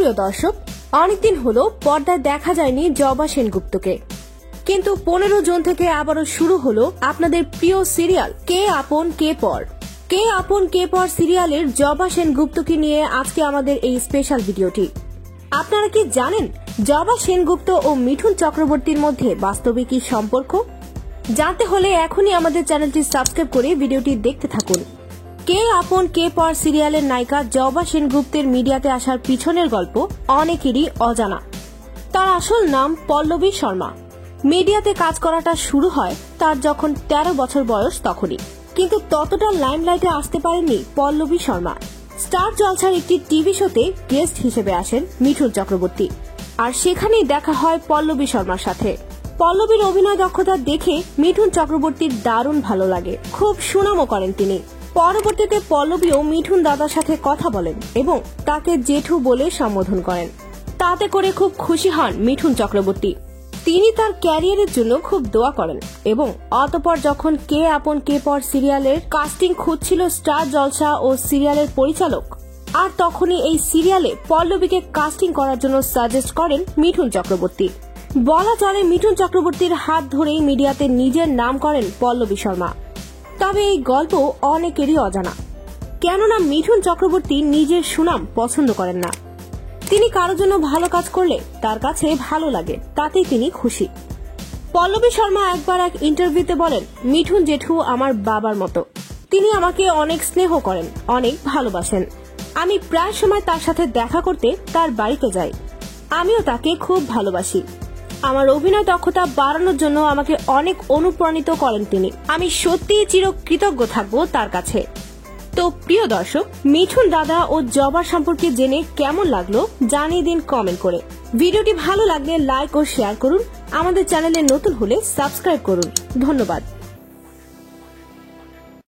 সুপ্রিয় দর্শক, অনেকদিন হলো পর্দায় দেখা যায়নি জবা সেনগুপ্তকে, কিন্তু 15 জুন থেকে আবারও শুরু হলো আপনাদের প্রিয় সিরিয়াল কে আপন কে পর। কে আপন কে পর সিরিয়ালের জবা সেনগুপ্তকে নিয়ে আজকে আমাদের এই স্পেশাল ভিডিওটি। আপনারা কি জানেন জবা সেনগুপ্ত ও মিঠুন চক্রবর্তীর মধ্যে বাস্তবে কি সম্পর্ক? জানতে হলে এখনই আমাদের চ্যানেলটি সাবস্ক্রাইব করে ভিডিওটি দেখতে থাকুন। কে আপন কে পর সিরিয়ালের নায়িকা জবা সেনগুপ্তের মিডিয়াতে আসার পিছনের গল্প অনেকেরই অজানা। তার আসল নাম পল্লবী শর্মা। মিডিয়াতে কাজ করাটা শুরু হয় তার যখন 13 বছর বয়স তখনই, কিন্তু ততটা লাইমলাইটে আসতে পারেননি পল্লবী শর্মা। স্টার জলসার একটি টিভি শোতে গেস্ট হিসেবে আসেন মিঠুন চক্রবর্তী, আর সেখানেই দেখা হয় পল্লবী শর্মার সাথে। পল্লবীর অভিনয় দক্ষতা দেখে মিঠুন চক্রবর্তীর দারুণ ভালো লাগে, খুব সুনামও করেন তিনি। পরবর্তীতে পল্লবীও মিঠুন দাদার সাথে কথা বলেন এবং তাকে জেঠু বলে সম্বোধন করেন। তাতে করে খুব খুশি হন মিঠুন চক্রবর্তী। তিনি তার ক্যারিয়ারের জন্য খুব দোয়া করেন এবং অতঃপর যখন কে আপন কে পর সিরিয়ালের কাস্টিং খুঁজছিল স্টার জলসা ও সিরিয়ালের পরিচালক, আর তখনই এই সিরিয়ালে পল্লবীকে কাস্টিং করার জন্য সাজেস্ট করেন মিঠুন চক্রবর্তী। বলা চলে মিঠুন চক্রবর্তীর হাত ধরেই মিডিয়াতে নিজের নাম করেন পল্লবী শর্মা। তবে এই গল্প অনেকেরই অজানা, কেননা মিঠুন চক্রবর্তী নিজের সুনাম পছন্দ করেন না। তিনি কারোর জন্য ভালো কাজ করলে তার কাছে ভালো লাগে, তাতেই তিনি খুশি। পল্লবী শর্মা একবার এক ইন্টারভিউতে বলেন, মিঠুন জেঠু আমার বাবার মতো। তিনি আমাকে অনেক স্নেহ করেন, অনেক ভালোবাসেন। আমি প্রায় সময় তার সাথে দেখা করতে তার বাড়িতে যাই। আমিও তাকে খুব ভালোবাসি। আমার অভিনয় দক্ষতা বাড়ানোর জন্য আমাকে অনেক অনুপ্রাণিত করেন তিনি। আমি সত্যিই চিরকৃতজ্ঞ থাকবো তার কাছে। তো প্রিয় দর্শক, মিঠুন দাদা ও জবার সম্পর্কে জেনে কেমন লাগলো জানিয়ে দিন কমেন্ট করে। ভিডিওটি ভালো লাগলে লাইক ও শেয়ার করুন। আমাদের চ্যানেলে নতুন হলে সাবস্ক্রাইব করুন। ধন্যবাদ।